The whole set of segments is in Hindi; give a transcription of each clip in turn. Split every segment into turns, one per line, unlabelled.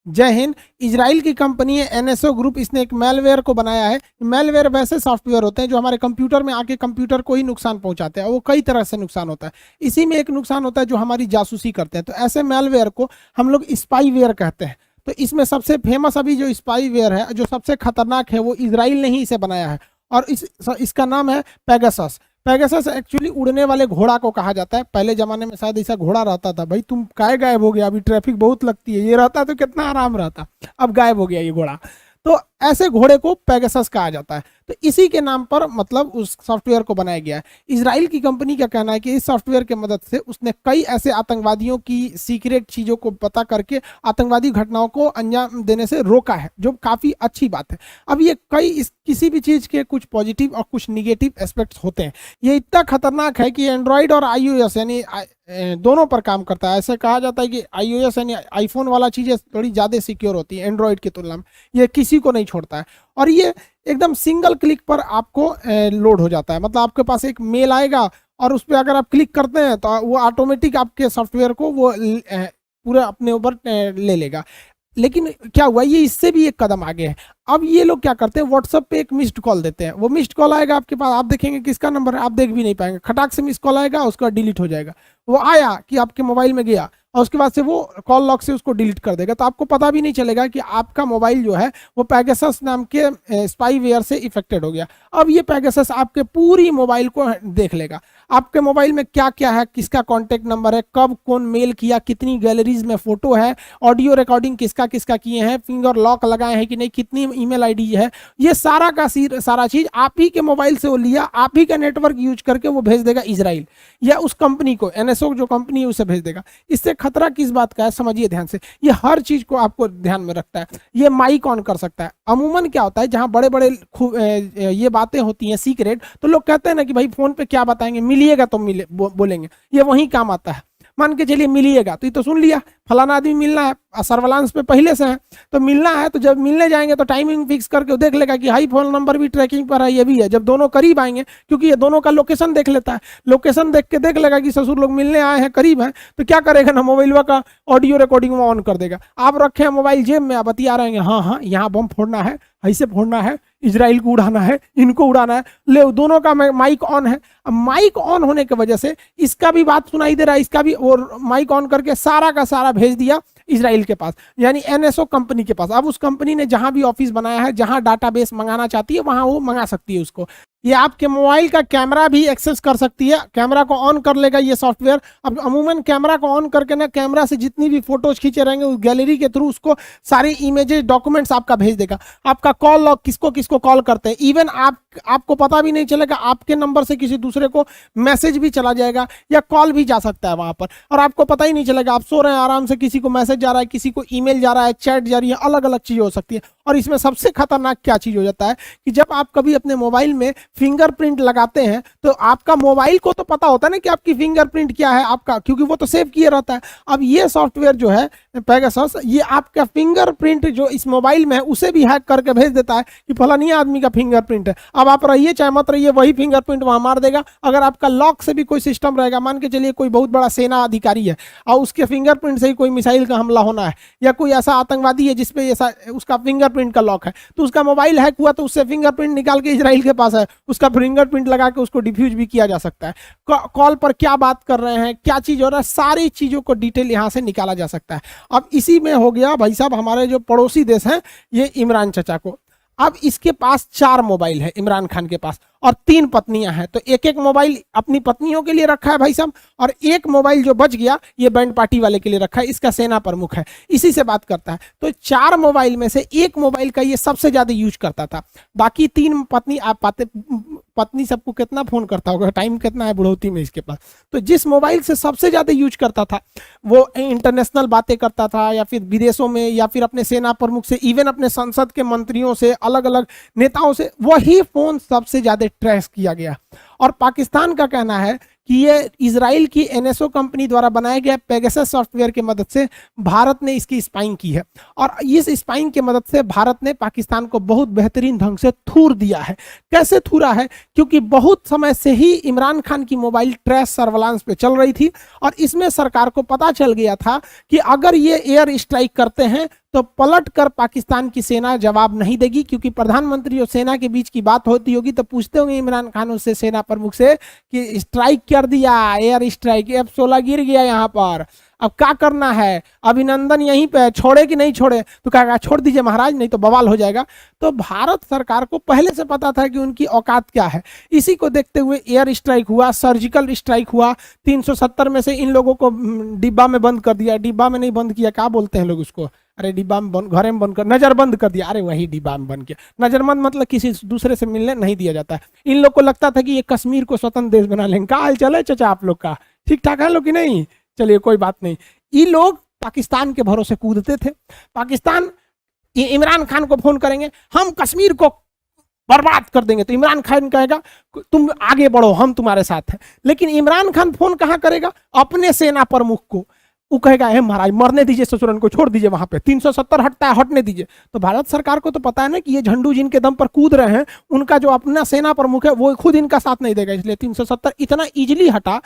जय हिंद। इजराइल की कंपनी है एनएसओ ग्रुप, इसने एक मेलवेयर को बनाया है। मेलवेयर वैसे सॉफ्टवेयर होते हैं जो हमारे कंप्यूटर में आके कंप्यूटर को ही नुकसान पहुंचाते हैं। वो कई तरह से नुकसान होता है, इसी में एक नुकसान होता है जो हमारी जासूसी करते हैं। तो ऐसे मेलवेयर को हम लोग स्पाईवेयर कहते हैं। तो इसमें सबसे फेमस अभी जो स्पाईवेयर है, जो सबसे खतरनाक है, वो इजराइल ने ही इसे बनाया है और इसका नाम है पेगासस। पेगासस एक्चुअली उड़ने वाले घोड़ा को कहा जाता है। पहले जमाने में शायद ऐसा घोड़ा रहता था, भाई तुम काय गायब हो गया, अभी ट्रैफिक बहुत लगती है, ये रहता तो कितना आराम रहता, अब गायब हो गया ये घोड़ा। तो ऐसे घोड़े को पेगासस कहा जाता है। तो इसी के नाम पर मतलब उस सॉफ्टवेयर को बनाया गया है। इजराइल की कंपनी का कहना है कि इस सॉफ्टवेयर के मदद से उसने कई ऐसे आतंकवादियों की सीक्रेट चीजों को पता करके आतंकवादी घटनाओं को अंजाम देने से रोका है, जो काफी अच्छी बात है। अब ये किसी भी चीज के कुछ पॉजिटिव और कुछ निगेटिव एस्पेक्ट्स होते हैं। ये इतना खतरनाक है कि एंड्रॉइड और iOS यानी दोनों पर काम करता है। ऐसे कहा जाता है कि iOS यानी आईफोन वाला चीजें थोड़ी ज्यादा सिक्योर होती है एंड्रॉइड की तुलना में, ये किसी को नहीं छोड़ता है। और ये एकदम सिंगल क्लिक पर आपको लोड हो जाता है। मतलब आपके पास एक मेल आएगा और उस पर अगर आप क्लिक करते हैं तो वो ऑटोमेटिक आपके सॉफ्टवेयर को वो पूरा अपने ऊपर ले लेगा। लेकिन क्या हुआ, ये इससे भी एक कदम आगे है। अब ये लोग क्या करते हैं, व्हाट्सएप पे एक मिस्ड कॉल देते हैं। वो मिस्ड कॉल आएगा आपके पास, आप देखेंगे किसका नंबर है, आप देख भी नहीं पाएंगे। खटाक से मिस्ड कॉल आएगा, उसका डिलीट हो जाएगा। वो आया कि आपके मोबाइल में गया और उसके बाद से वो कॉल लॉग से उसको डिलीट कर देगा। तो आपको पता भी नहीं चलेगा कि आपका मोबाइल जो है वो पेगासस नाम के स्पाईवेयर से इफेक्टेड हो गया। अब ये पेगासस आपके पूरी मोबाइल को देख लेगा। आपके मोबाइल में क्या क्या है, किसका कॉन्टेक्ट नंबर है, कब कौन मेल किया, कितनी गैलरीज में फोटो है, ऑडियो रिकॉर्डिंग किसका किसका किए हैं, फिंगर लॉक लगाए हैं कि नहीं, कितनी ईमेल आईडी है, ये सारा का सारा चीज आप ही के मोबाइल से वो लिया, आप ही का नेटवर्क यूज करके वो भेज देगा इजराइल या उस कंपनी को, एनएसओ जो कंपनी है उसे भेज देगा। इससे खतरा किस बात का है समझिए ध्यान से। ये हर चीज को आपको ध्यान में रखता है। ये माइक ऑन कर सकता है। अमूमन क्या होता है, जहां बड़े बड़े ये बातें होती हैं सीक्रेट, तो लोग कहते हैं ना कि भाई फोन पे क्या बताएंगे, मिलिएगा तो बोलेंगे। ये वही काम आता है। मान के चलिए मिलिएगा, तो ये तो सुन लिया फलाना आदमी मिलना है, सर्विलांस पे पहले से है, तो मिलना है। तो जब मिलने जाएंगे तो टाइमिंग फिक्स करके वो देख लेगा कि हाई फोन नंबर भी ट्रैकिंग पर है, ये भी है। जब दोनों करीब आएंगे, क्योंकि ये दोनों का लोकेशन देख लेता है, लोकेशन देख के देख लेगा कि ससुर लोग मिलने आए हैं, करीब हैं, तो क्या करेगा ना, मोबाइल का ऑडियो रिकॉर्डिंग में ऑन कर देगा। आप रखे हैं मोबाइल जेब में, आप बतिया रहे हैं, हाँ हाँ यहाँ बम फोड़ना है, ऐसे फोड़ना है, इजराइल को उड़ाना है, इनको उड़ाना है, ले दोनों का माइक ऑन है। अब माइक ऑन होने की वजह से इसका भी बात सुनाई दे रहा है, इसका भी, और माइक ऑन करके सारा का सारा भेज दिया इजराइल के पास, यानी एनएसओ कंपनी के पास। अब उस कंपनी ने जहां भी ऑफिस बनाया है, जहां डाटाबेस मंगाना चाहती है, वहां वो मंगा सकती है उसको। ये आपके मोबाइल का कैमरा भी एक्सेस कर सकती है, कैमरा को ऑन कर लेगा ये सॉफ्टवेयर। अब अमूमन कैमरा को ऑन करके ना, कैमरा से जितनी भी फोटोज खींचे रहेंगे उस गैलरी के थ्रू उसको सारे इमेजेस डॉक्यूमेंट्स आपका भेज देगा। आपका कॉल लॉग, किसको किसको कॉल करते हैं, इवन आपको पता भी नहीं चलेगा, आपके नंबर से किसी दूसरे को मैसेज भी चला जाएगा या कॉल भी जा सकता है वहां पर, और आपको पता ही नहीं चलेगा। आप सो रहे हैं आराम से, किसी को मैसेज जा रहा है, किसी को ईमेल जा रहा है, चैट जा रही है, अलग अलग चीज हो सकती है। और इसमें सबसे खतरनाक क्या चीज हो जाता है कि जब आप कभी अपने मोबाइल में फिंगरप्रिंट लगाते हैं, तो आपका मोबाइल को तो पता होता है ना कि आपकी फिंगरप्रिंट क्या है आपका, क्योंकि वो तो सेव किए रहता है। अब ये सॉफ्टवेयर जो है पेगासस, ये आपका फिंगरप्रिंट जो इस मोबाइल में है उसे भी हैक करके भेज देता है कि फलानी आदमी का फिंगरप्रिंट है। अब आप रहिए चाहे मत रहिए, वही फिंगरप्रिंट वहां मार देगा। अगर आपका लॉक से भी कोई सिस्टम रहेगा, मान के चलिए कोई बहुत बड़ा सेना अधिकारी है और उसके फिंगरप्रिंट से ही कोई मिसाइल का हमला होना है, या कोई ऐसा आतंकवादी है जिसपे ऐसा उसका फिंगरप्रिंट का लॉक है, तो उसका मोबाइल हैक हुआ तो उससे फिंगरप्रिंट निकाल के इजराइल के पास है, उसका फिंगरप्रिंट लगा के उसको डिफ्यूज भी किया जा सकता है। कॉल पर क्या बात कर रहे हैं, क्या चीज हो रहा है, सारी चीजों को डिटेल यहां से निकाला जा सकता है। अब इसी में हो गया भाई साहब, हमारे जो पड़ोसी देश हैं ये इमरान चचा को, अब इसके पास 4 मोबाइल है इमरान खान के पास, और 3 पत्नियां हैं। तो एक एक मोबाइल अपनी पत्नियों के लिए रखा है भाई साहब, और एक मोबाइल जो बच गया ये बैंड पार्टी वाले के लिए रखा है, इसका सेना प्रमुख है, इसी से बात करता है। तो 4 मोबाइल में से एक मोबाइल का ये सबसे ज्यादा यूज करता था। बाकी 3 पत्नी, आप पाते पत्नी सबको कितना फोन करता होगा, टाइम कितना है बुढ़ौती में इसके पास। तो जिस मोबाइल से सबसे ज्यादा यूज करता था वो इंटरनेशनल बातें करता था, या फिर विदेशों में, या फिर अपने सेना प्रमुख से, इवन अपने संसद के मंत्रियों से, अलग अलग नेताओं से, वही फोन सबसे ज्यादा ट्रेस किया गया। और पाकिस्तान का कहना है कि ये इजराइल की एनएसओ कंपनी द्वारा बनाया गया पेगासस सॉफ्टवेयर की मदद से भारत ने इसकी स्पाइंग की है, और इस स्पाइंग की मदद से भारत ने पाकिस्तान को बहुत बेहतरीन ढंग से थूर दिया है। कैसे थूरा है, क्योंकि बहुत समय से ही इमरान खान की मोबाइल ट्रेस सर्विलांस पे चल रही थी, और इसमें सरकार को पता चल गया था कि अगर ये एयर स्ट्राइक करते हैं तो पलट कर पाकिस्तान की सेना जवाब नहीं देगी, क्योंकि प्रधानमंत्री और सेना के बीच की बात होती होगी तो पूछते होंगे इमरान खान उससे, सेना प्रमुख से, कि स्ट्राइक कर दिया, एयर स्ट्राइक, F-16 गिर गया यहाँ पर, अब क्या करना है, अभिनंदन यहीं पे छोड़े कि नहीं छोड़े, तो कहेगा छोड़ दीजिए महाराज नहीं तो बवाल हो जाएगा। तो भारत सरकार को पहले से पता था कि उनकी औकात क्या है। इसी को देखते हुए एयर स्ट्राइक हुआ, सर्जिकल स्ट्राइक हुआ, 370 में से इन लोगों को डिब्बा में बंद कर दिया, डिब्बा में नहीं बंद किया, क्या बोलते हैं लोग उसको, अरे डिब्बा में बंद, घरे में बंद कर, नजरबंद कर दिया, अरे वही डिब्बा में बंद किया। नजरबंद मतलब किसी दूसरे से मिलने नहीं दिया जाता है। इन लोग को लगता था कि ये कश्मीर को स्वतंत्र देश बना लेंगे। क्या हाल चले चाचा आप लोग का, ठीक ठाक है लोग कि नहीं, चलिए कोई बात नहीं। ये लोग पाकिस्तान के भरोसे कूदते थे। पाकिस्तान इमरान खान को फोन करेंगे, हम कश्मीर को बर्बाद कर देंगे, तो इमरान खान कहेगा तुम आगे बढ़ो हम तुम्हारे साथ हैं। लेकिन इमरान खान फोन कहां करेगा, अपने सेना प्रमुख को, वो कहेगा हे महाराज मरने दीजिए ससुरन को, छोड़ दीजिए, वहां पे 370 हटता है, हटने दीजिए। तो भारत सरकार को तो पता है ना कि ये झंडू जिनके दम पर कूद रहे हैं, उनका जो अपना सेना प्रमुख है वो खुद इनका साथ नहीं देगा, इसलिए 370 इतना इजिली हटा।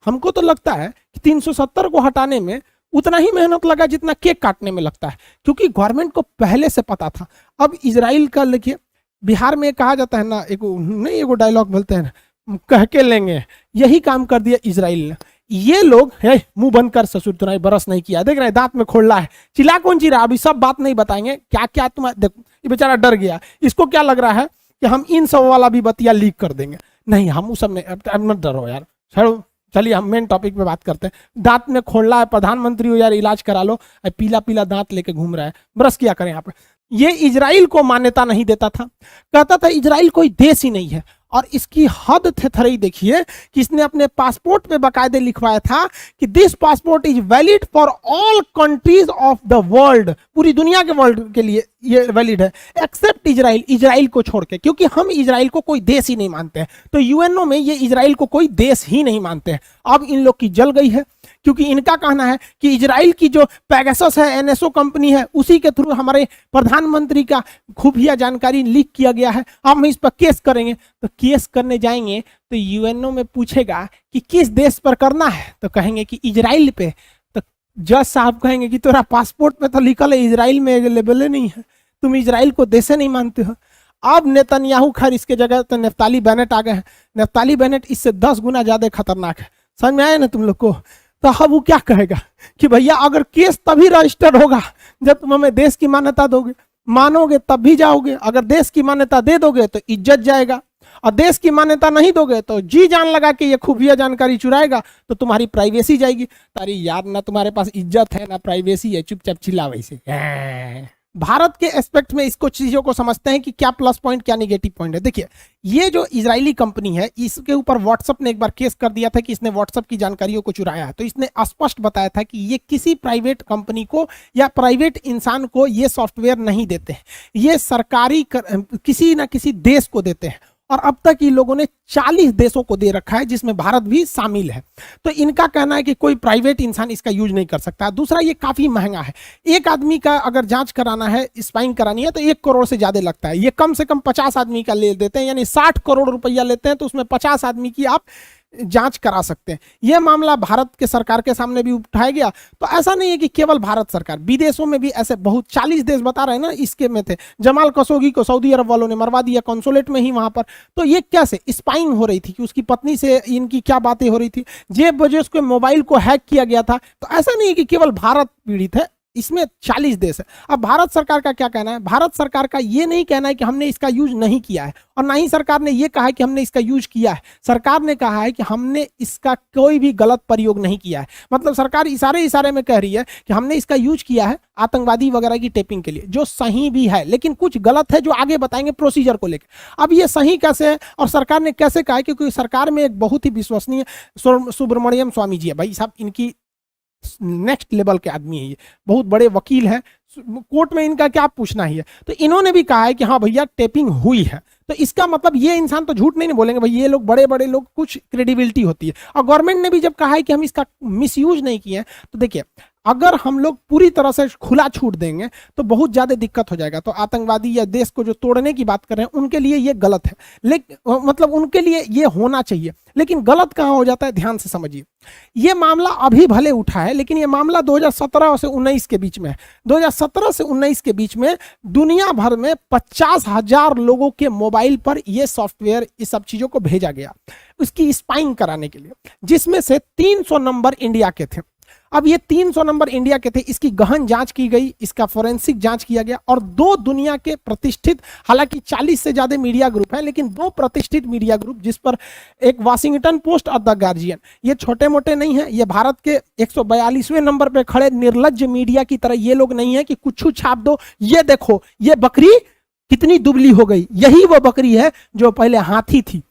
हमको तो लगता है कि 370 को हटाने में उतना ही मेहनत लगा जितना केक काटने में लगता है, क्योंकि गवर्नमेंट को पहले से पता था। अब इजराइल का देखिए, बिहार में कहा जाता है ना, एक नहीं एगो डायलॉग बोलते हैं ना, कह के लेंगे, यही काम कर दिया इजराइल ने। ये लोग है मुंह बंद कर ससुर, तुम्हारी बरस नहीं किया, देख रहे हैं दांत में खोला है, चिल्ला कौन चिल्ला, अभी सब बात नहीं बताएंगे क्या क्या तुम्हारे, देखो ये बेचारा डर गया, इसको क्या लग रहा है कि हम इन सब वाला भी बतिया लीक कर देंगे। नहीं, हम उस सब नहीं, मत डरो यार, छोड़ो, चलिए हम मेन टॉपिक पे बात करते हैं। दांत में खोलना है, प्रधानमंत्री हो यार, इलाज करा लो, पीला पीला दांत लेके घूम रहा है, ब्रश किया करें यहाँ पे। ये इजराइल को मान्यता नहीं देता था, कहता था इजराइल कोई देश ही नहीं है। और इसकी हद थेथरई देखिए कि इसने अपने पासपोर्ट पे बकायदे लिखवाया था कि this passport is valid for all countries of the world, पूरी दुनिया के वर्ल्ड के लिए ये वैलिड है, एक्सेप्ट इजराइल, इजराइल को छोड़ के, क्योंकि हम इजराइल को कोई देश ही नहीं मानते हैं। तो यूएनओ में ये इजराइल को कोई देश ही नहीं मानते हैं। अब इन लोग की जल गई है, क्योंकि इनका कहना है कि इजराइल की जो पेगासस है, एनएसओ कंपनी है, उसी के थ्रू हमारे प्रधानमंत्री का खुफिया जानकारी लीक किया गया है, अब हम इस पर केस करेंगे। तो केस करने जाएंगे तो यूएनओ में पूछेगा कि किस देश पर करना है, तो कहेंगे कि इजराइल पे। तो जज साहब कहेंगे कि तेरा पासपोर्ट में तो लिखल है इजराइल में अवेलेबल नहीं है, तुम इजराइल को देश नहीं मानते हो। अब नेतन्याहू खैर इसके जगह तो नफ्ताली बेनेट आ गए हैं। नफ्ताली बेनेट इससे 10 गुना ज्यादा खतरनाक है, समझ में आया ना तुम लोग को। तो अब वो क्या कहेगा कि भैया अगर केस तभी रजिस्टर होगा जब तुम हमें देश की मान्यता दोगे, मानोगे तब भी जाओगे, अगर देश की मान्यता दे दोगे तो इज्जत जाएगा, और देश की मान्यता नहीं दोगे तो जी जान लगा कि ये खुफिया जानकारी चुराएगा तो तुम्हारी प्राइवेसी जाएगी। तारी यार, ना तुम्हारे पास इज्जत है ना प्राइवेसी है, चुपचाप चिल्ला वैसे। भारत के एस्पेक्ट में इसको चीजों को समझते हैं कि क्या प्लस पॉइंट क्या निगेटिव पॉइंट है। देखिए, ये जो इजरायली कंपनी है, इसके ऊपर व्हाट्सएप ने एक बार केस कर दिया था कि इसने व्हाट्सएप की जानकारियों को चुराया है। तो इसने स्पष्ट बताया था कि ये किसी प्राइवेट कंपनी को या प्राइवेट इंसान को ये सॉफ्टवेयर नहीं देते हैं, ये सरकारी किसी ना किसी देश को देते हैं। और अब तक ये लोगों ने 40 देशों को दे रखा है, जिसमें भारत भी शामिल है। तो इनका कहना है कि कोई प्राइवेट इंसान इसका यूज नहीं कर सकता। दूसरा, ये काफी महंगा है। एक आदमी का अगर जांच कराना है, स्पाइंग करानी है, तो 1 करोड़ से ज्यादा लगता है। ये कम से कम 50 आदमी का ले देते हैं, यानी 60 करोड़ रुपया लेते हैं, तो उसमें 50 आदमी की आप जांच करा सकते हैं। यह मामला भारत के सरकार के सामने भी उठाया गया। तो ऐसा नहीं है कि केवल भारत सरकार, विदेशों में भी ऐसे बहुत 40 देश बता रहे हैं ना, इसके में थे। जमाल खशोगी को सऊदी अरब वालों ने मरवा दिया कॉन्सुलेट में ही वहां पर। तो ये कैसे स्पाइंग हो रही थी कि उसकी पत्नी से इनकी क्या बातें हो रही थी, जेब बजे उसके मोबाइल को हैक किया गया था। तो ऐसा नहीं है कि केवल भारत पीड़ित है, इसमें 40 देश है। अब भारत सरकार का क्या कहना है? भारत सरकार का ये नहीं कहना है कि हमने इसका यूज नहीं किया है, और ना ही सरकार ने ये कहा है कि हमने इसका यूज किया है। सरकार ने कहा है कि हमने इसका कोई भी गलत प्रयोग नहीं किया है। मतलब सरकार इशारे में कह रही है कि हमने इसका यूज किया है आतंकवादी वगैरह की टेपिंग के लिए, जो सही भी है, लेकिन कुछ गलत है जो आगे बताएंगे प्रोसीजर को लेकर। अब ये सही कैसे है और सरकार ने कैसे कहा है? क्योंकि सरकार में एक बहुत ही विश्वसनीय सुब्रमण्यम स्वामी जी है। भाई साहब, इनकी नेक्स्ट लेवल के आदमी है, ये बहुत बड़े वकील हैं, कोर्ट में इनका क्या पूछना ही है। तो इन्होंने भी कहा है कि हाँ भैया टेपिंग हुई है। तो इसका मतलब ये इंसान तो झूठ नहीं बोलेंगे भाई, ये लोग बड़े बड़े लोग, कुछ क्रेडिबिलिटी होती है। और गवर्नमेंट ने भी जब कहा है कि हम इसका मिसयूज नहीं किए, तो देखिए अगर हम लोग पूरी तरह से खुला छूट देंगे तो बहुत ज्यादा दिक्कत हो जाएगा। तो आतंकवादी या देश को जो तोड़ने की बात कर रहे हैं उनके लिए ये गलत है, लेकिन मतलब उनके लिए ये होना चाहिए, लेकिन गलत कहां हो जाता है ध्यान से समझिए। ये मामला अभी भले उठा है, लेकिन ये मामला 2017 से 19 के बीच में है। 2017 से 19 के बीच में दुनिया भर में 50,000 लोगों के मोबाइल पर ये सॉफ्टवेयर इस सब चीजों को भेजा गया उसकी स्पाइंग कराने के लिए, जिसमें से 300 नंबर इंडिया के थे। अब ये 300 नंबर इंडिया के थे, इसकी गहन जांच की गई, इसका फोरेंसिक जांच किया गया और दो दुनिया के प्रतिष्ठित, हालांकि 40 से ज्यादा मीडिया ग्रुप हैं, लेकिन दो प्रतिष्ठित मीडिया ग्रुप, जिस पर एक वाशिंगटन पोस्ट और द गार्जियन, ये छोटे मोटे नहीं है, ये भारत के 142वें नंबर पे खड़े निर्लज्ज मीडिया की तरह ये लोग नहीं है कि कुछ छाप दो, ये देखो ये बकरी कितनी दुबली हो गई, यही वो बकरी है जो पहले हाथी थी,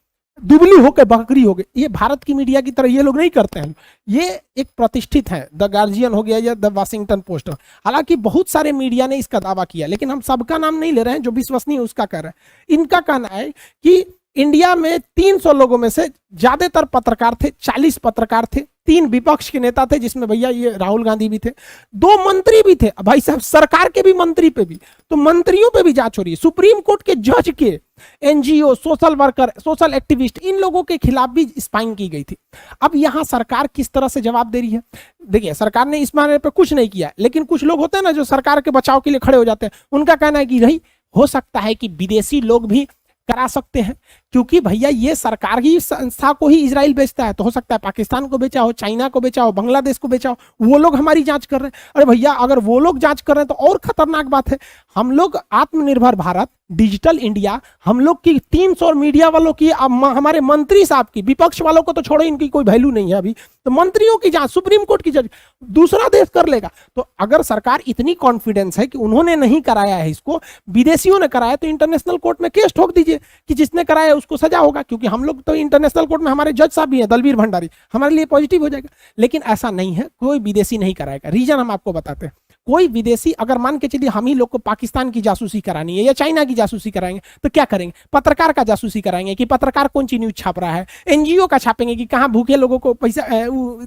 दुबली होकर बकरी हो गई। ये भारत की मीडिया की तरह ये लोग नहीं करते हैं, ये एक प्रतिष्ठित है, द गार्जियन हो गया या द वाशिंगटन पोस्ट। हालांकि बहुत सारे मीडिया ने इसका दावा किया, लेकिन हम सबका नाम नहीं ले रहे हैं, जो विश्वसनीय उसका कह रहे हैं। इनका कहना है कि इंडिया में 300 लोगों में से ज्यादातर पत्रकार थे, 40 पत्रकार थे, 3 विपक्ष के नेता थे, जिसमें भैया ये राहुल गांधी भी थे, 2 मंत्री भी थे, भाई साहब सरकार के भी मंत्री पे भी, तो मंत्रियों पे भी जांच हो रही है, सुप्रीम कोर्ट के जज के, NGO, social worker, social activist, इन लोगों के खिलाफ भी स्पाइंग की गई थी। अब यहां सरकार किस तरह से जवाब दे रही है? देखिए, सरकार ने इस मामले पे कुछ नहीं किया, लेकिन कुछ लोग होते हैं ना जो सरकार के बचाव के लिए खड़े हो जाते हैं, उनका कहना है कि नहीं, हो सकता है कि विदेशी लोग भी करा सकते हैं, क्योंकि भैया ये सरकार ही संस्था को ही इजराइल बेचता है, तो हो सकता है पाकिस्तान को बेचा हो, चाइना को बेचा हो, बांग्लादेश को बेचा हो, वो लोग हमारी जांच कर रहे हैं। अरे भैया, अगर वो लोग जांच कर रहे हैं तो और खतरनाक बात है। हम लोग आत्मनिर्भर भारत, डिजिटल इंडिया, हम लोग की 300 मीडिया वालों की, हमारे मंत्री साहब की, विपक्ष वालों को तो छोड़ो, इनकी कोई वैल्यू नहीं है अभी, तो मंत्रियों की जांच सुप्रीम कोर्ट की जज दूसरा देश कर लेगा। तो अगर सरकार इतनी कॉन्फिडेंस है कि उन्होंने नहीं कराया है इसको, विदेशियों ने कराया, तो इंटरनेशनल कोर्ट में केस ठोक दीजिए कि जिसने कराया उसको सजा होगा, क्योंकि हम लोग तो इंटरनेशनल कोर्ट में हमारे जज साहब भी हैं, दलबीर भंडारी, हमारे लिए पॉजिटिव हो जाएगा। लेकिन ऐसा नहीं है, कोई विदेशी नहीं कराएगा। रीजन हम आपको बताते हैं। कोई विदेशी, अगर मान के चलिए हम ही लोग को पाकिस्तान की जासूसी करानी है या चाइना की जासूसी कराएंगे, तो क्या करेंगे? पत्रकार का जासूसी कराएंगे कि पत्रकार कौन सी न्यूज छाप रहा है, एनजीओ का छापेंगे कि कहां भूखे लोगों को पैसा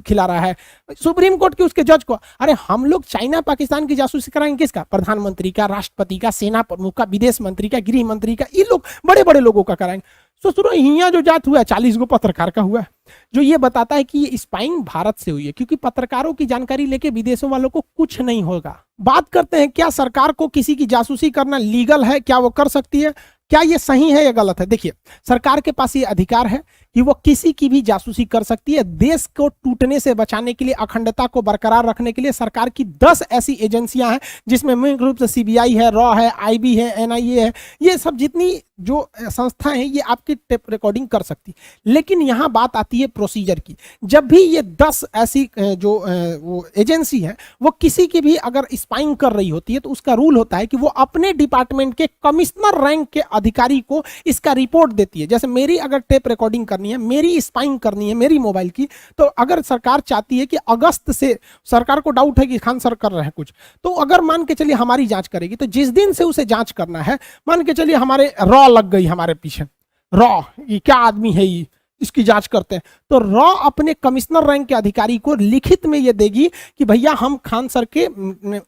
खिला रहा है, सुप्रीम कोर्ट के उसके जज को। अरे हम लोग चाइना पाकिस्तान की जासूसी कराएंगे किसका? प्रधानमंत्री का, राष्ट्रपति का, सेना प्रमुख का, विदेश मंत्री का, गृह मंत्री का, ये लोग बड़े बड़े लोगों का कराएंगे। तो सुनो, यहाँ जो जात हुआ है 40 गो पत्रकार का हुआ है, जो ये बताता है कि ये स्पाइंग भारत से हुई है, क्योंकि पत्रकारों की जानकारी लेके विदेशों वालों को कुछ नहीं होगा। बात करते हैं, क्या सरकार को किसी की जासूसी करना लीगल है? क्या वो कर सकती है? क्या ये सही है या गलत है? देखिए, सरकार के पास ये अधिकार है कि वो किसी की भी जासूसी कर सकती है। देश को टूटने से बचाने के लिए, अखंडता को बरकरार रखने के लिए सरकार की 10 ऐसी एजेंसियां हैं, जिसमें मुख्य रूप से सीबीआई है, रॉ है, आईबी है, एनआईए है, ये सब जितनी जो संस्थाएं हैं ये आपकी टेप रिकॉर्डिंग कर सकती। लेकिन यहां बात आती है प्रोसीजर की। जब भी ये 10 ऐसी जो वो एजेंसी है वो किसी की भी अगर स्पाइंग कर रही होती है, तो उसका रूल होता है कि वो अपने डिपार्टमेंट के कमिश्नर रैंक के अधिकारी को इसका रिपोर्ट देती है। जैसे मेरी अगर टेप रिकॉर्डिंग करनी है, मेरी स्पाइंग करनी है मेरी मोबाइल की, तो अगर सरकार चाहती है कि अगस्त से, सरकार को डाउट है कि खान सर कर रहे हैं कुछ, तो अगर मान के चलिए हमारी जांच करेगी, तो जिस दिन से उसे जांच करना है, मान के चलिए हमारे रॉ लग गई हमारे पीछे, रॉ ये क्या आदमी है, ये इसकी जांच करते हैं, तो रॉ अपने कमिश्नर रैंक के अधिकारी को लिखित में ये देगी कि भैया हम खान सर के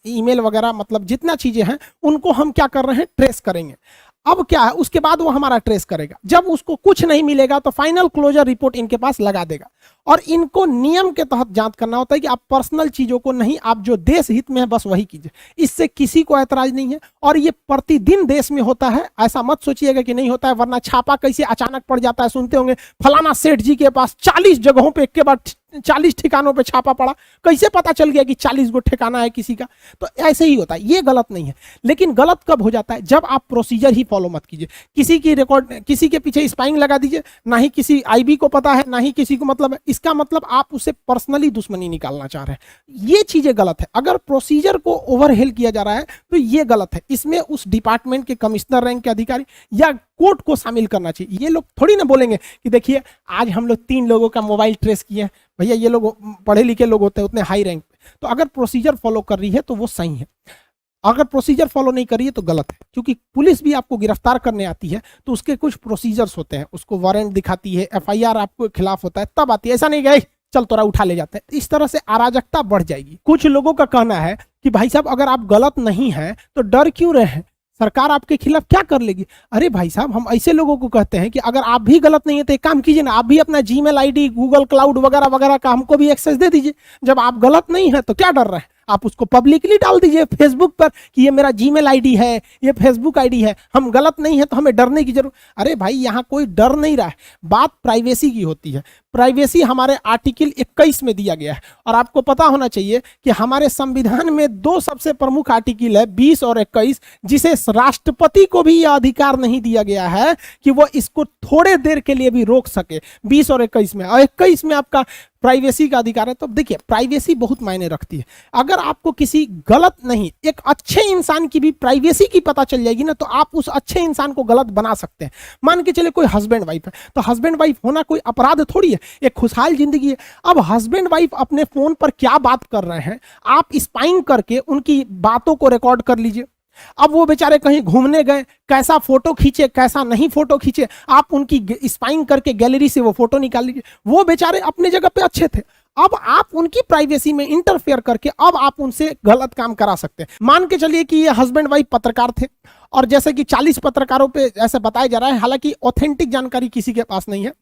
ईमेल वगैरह, मतलब जितना चीजें हैं उनको हम क्या कर रहे हैं, ट्रेस करेंगे। अब क्या है, उसके बाद वो हमारा ट्रेस करेगा। जब उसको कुछ नहीं मिलेगा तो फाइनल क्लोजर रिपोर्ट इनके पास लगा देगा। और इनको नियम के तहत जांच करना होता है कि आप पर्सनल चीजों को नहीं, आप जो देश हित में है बस वही कीजिए। इससे किसी को ऐतराज नहीं है, और ये प्रतिदिन देश में होता है। ऐसा मत सोचिएगा कि नहीं होता है, वरना छापा कैसे अचानक पड़ जाता है। सुनते होंगे फलाना सेठ जी के पास 40 जगहों पे एक के बाद 40 ठिकानों पे छापा पड़ा, कैसे पता चल गया कि 40 गो ठिकाना है किसी का? तो ऐसे ही होता है, ये गलत नहीं है। लेकिन गलत कब हो जाता है, जब आप प्रोसीजर ही फॉलो मत कीजिए। किसी की रिकॉर्ड, किसी के पीछे स्पाइंग लगा दीजिए, ना ही किसी आईबी को पता है, ना ही किसी को मतलब है। इसका मतलब आप उससे पर्सनली दुश्मनी निकालना चाह रहे हैं। ये चीजें गलत है। अगर प्रोसीजर को ओवरहेल किया जा रहा है तो ये गलत है। इसमें उस डिपार्टमेंट के कमिश्नर रैंक के अधिकारी या कोर्ट को शामिल करना चाहिए। ये लोग थोड़ी ना बोलेंगे कि देखिए आज हम लोग 3 लोगों का मोबाइल ट्रेस किए हैं। भैया ये लोग पढ़े लिखे लोग होते हैं, उतने हाई रैंक पे। तो अगर प्रोसीजर फॉलो कर रही है तो वो सही है, अगर प्रोसीजर फॉलो नहीं कर रही है तो गलत है। क्योंकि पुलिस भी आपको गिरफ्तार करने आती है तो उसके कुछ प्रोसीजर्स होते हैं, उसको वारंट दिखाती है, एफआईआर आपके खिलाफ होता है, तब आती है। ऐसा नहीं गए चल तोरा उठा ले जाते हैं। इस तरह से अराजकता बढ़ जाएगी। कुछ लोगों का कहना है कि भाई साहब अगर आप गलत नहीं हैं तो डर क्यों रहे हैं, सरकार आपके खिलाफ क्या कर लेगी। अरे भाई साहब, हम ऐसे लोगों को कहते हैं कि अगर आप भी गलत नहीं है तो एक काम कीजिए ना, आप भी अपना जीमेल आईडी, गूगल क्लाउड वगैरह वगैरह का हमको भी एक्सेस दे दीजिए। जब आप गलत नहीं है तो क्या डर रहे हैं, आप उसको पब्लिकली डाल दीजिए फेसबुक पर कि ये मेरा जीमेल आईडी है, ये फेसबुक आईडी है, हम गलत नहीं है तो हमें डरने की जरूरत। अरे भाई, यहाँ कोई डर नहीं रहा है, बात प्राइवेसी की होती है। प्राइवेसी हमारे आर्टिकल 21 में दिया गया है और आपको पता होना चाहिए कि हमारे संविधान में दो सबसे प्रमुख आर्टिकल है, 20 और 21, जिसे राष्ट्रपति को भी यह अधिकार नहीं दिया गया है कि वो इसको थोड़े देर के लिए भी रोक सके। 20 और 21 में, और 21 में आपका प्राइवेसी का अधिकार है। तो देखिए, प्राइवेसी बहुत मायने रखती है। अगर आपको किसी गलत नहीं, एक अच्छे इंसान की भी प्राइवेसी की पता चल जाएगी ना, तो आप उस अच्छे इंसान को गलत बना सकते हैं। मान के चले कोई हस्बैंड वाइफ है, तो हस्बैंड वाइफ होना कोई अपराध थोड़ी है, एक खुशहाल जिंदगी है। अब हस्बैंड वाइफ अपने फोन पर क्या बात कर रहे हैं, आप स्पाइंग करके उनकी बातों को रिकॉर्ड कर लीजिए। अब वो बेचारे कहीं घूमने गए, कैसा फोटो खींचे, कैसा नहीं फोटो खींचे, आप उनकी स्पाइंग करके गैलरी से वो फोटो निकाल लीजिए। वो बेचारे अपने जगह पे अच्छे थे, अब आप उनकी प्राइवेसी में इंटरफेयर करके अब आप उनसे गलत काम करा सकते हैं। मान के चलिए कि ये हस्बैंड वाइफ पत्रकार थे और जैसे कि 40 पत्रकारों पे ऐसा बताया जा रहा है, हालांकि ऑथेंटिक जानकारी किसी के पास नहीं है।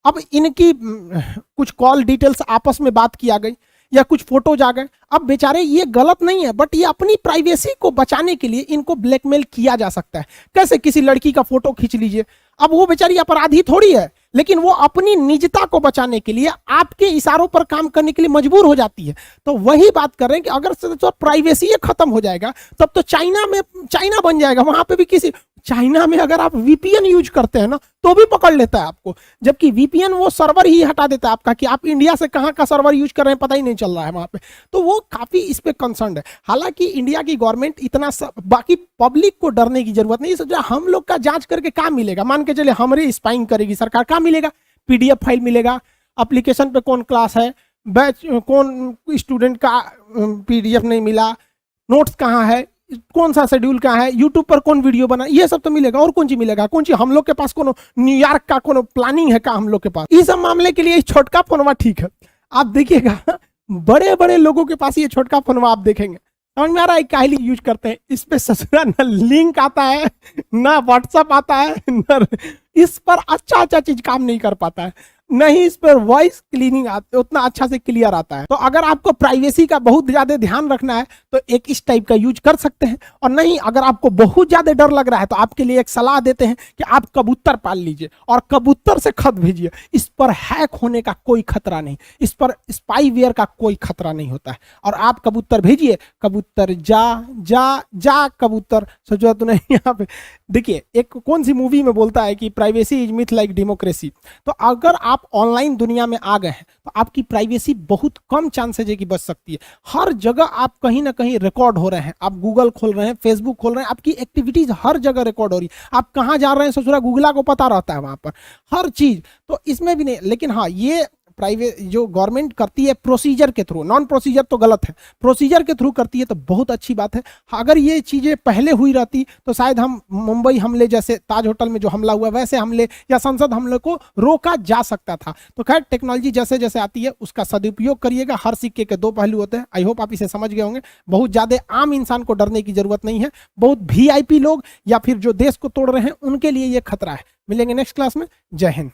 अब इनकी कुछ कॉल डिटेल्स आपस में बात की आ गई या कुछ फोटोज आ गए। अब बेचारे, ये गलत नहीं है, बट ये अपनी प्राइवेसी को बचाने के लिए इनको ब्लैकमेल किया जा सकता है। कैसे, किसी लड़की का फोटो खींच लीजिए। अब वो बेचारी अपराधी थोड़ी है, लेकिन वो अपनी निजता को बचाने के लिए आपके इशारों पर काम करने के लिए मजबूर हो जाती है। तो वही बात कर रहे हैं कि अगर तो प्राइवेसी खत्म हो जाएगा, तब तो चाइना बन जाएगा। वहां पे भी किसी, चाइना में अगर आप वीपीएन यूज करते हैं ना तो भी पकड़ लेता है आपको, जबकि वीपीएन वो सर्वर ही हटा देता है आपका, कि आप इंडिया से कहां का सर्वर यूज कर रहे हैं पता ही नहीं चल रहा है वहां पे। तो वो काफी इस पे कंसर्न है। हालांकि इंडिया की गवर्नमेंट इतना बाकी पब्लिक को डरने की जरूरत नहीं है। हम लोग का जांच करके काम मिलेगा, मान के चले हमारी स्पाइंग करेगी सरकार, काम मिलेगा, पीडीएफ फाइल मिलेगा, एप्लीकेशन पे कौन क्लास है, बैच कौन स्टूडेंट का पीडीएफ नहीं मिला, नोट्स कहाँ है, कौन सा शेड्यूल कहाँ है, यूट्यूब पर कौन वीडियो बना, ये सब तो मिलेगा। और कौन चीज मिलेगा, कौन चीज हम लोग के पास कोनो न्यूयॉर्क का कोनो प्लानिंग है का हम लोग के पास। इस सब मामले के लिए छोटका फोनवा ठीक है। आप देखिएगा बड़े बड़े लोगों के पास ये छोटका फोनवा आप देखेंगे, समझ में आ रहा है काहे यूज करते हैं। इस पे ससुरा ना लिंक आता है, ना व्हाट्सएप आता है, ना इस पर अच्छा चीज काम नहीं कर पाता है, नहीं इस पर वॉइस क्लीनिंग उतना अच्छा से क्लियर आता है। तो अगर आपको प्राइवेसी का बहुत ज्यादा ध्यान रखना है तो एक इस टाइप का यूज कर सकते हैं, और नहीं अगर आपको बहुत ज्यादा डर लग रहा है तो आपके लिए एक सलाह देते हैं कि आप कबूतर पाल लीजिए और कबूतर से खत भेजिए। इस पर हैक होने का कोई खतरा नहीं, इस पर स्पाईवेयर का कोई खतरा नहीं होता है। और आप कबूतर भेजिए, कबूतर जा जा जा कबूतर, सोचो तो नहीं। यहाँ पे देखिए, एक कौन सी मूवी में बोलता है कि privacy is myth like democracy. तो अगर आप ऑनलाइन दुनिया में आ गए हैं तो आपकी प्राइवेसी बहुत कम चांसेज है कि बच सकती है। हर जगह आप कहीं ना कहीं रिकॉर्ड हो रहे हैं, आप गूगल खोल रहे हैं, फेसबुक खोल रहे हैं, आपकी एक्टिविटीज हर जगह रिकॉर्ड हो रही है। आप कहां जा रहे हैं ससुरा गूगला को पता रहता है वहां पर हर चीज। तो इसमें भी नहीं, लेकिन हाँ, ये प्राइवेट जो गवर्नमेंट करती है प्रोसीजर के थ्रू, नॉन प्रोसीजर तो गलत है, प्रोसीजर के थ्रू करती है तो बहुत अच्छी बात है। अगर ये चीजें पहले हुई रहती तो शायद हम मुंबई हमले जैसे, ताज होटल में जो हमला हुआ वैसे हमले या संसद हमले को रोका जा सकता था। तो खैर, टेक्नोलॉजी जैसे जैसे आती है उसका सदुपयोग करिएगा। हर सिक्के के दो पहलू होते हैं। आई होप आप इसे समझ गए होंगे। बहुत ज्यादा आम इंसान को डरने की जरूरत नहीं है, बहुत वीआईपी लोग या फिर जो देश को तोड़ रहे हैं उनके लिए ये खतरा है। मिलेंगे नेक्स्ट क्लास में। जय हिंद।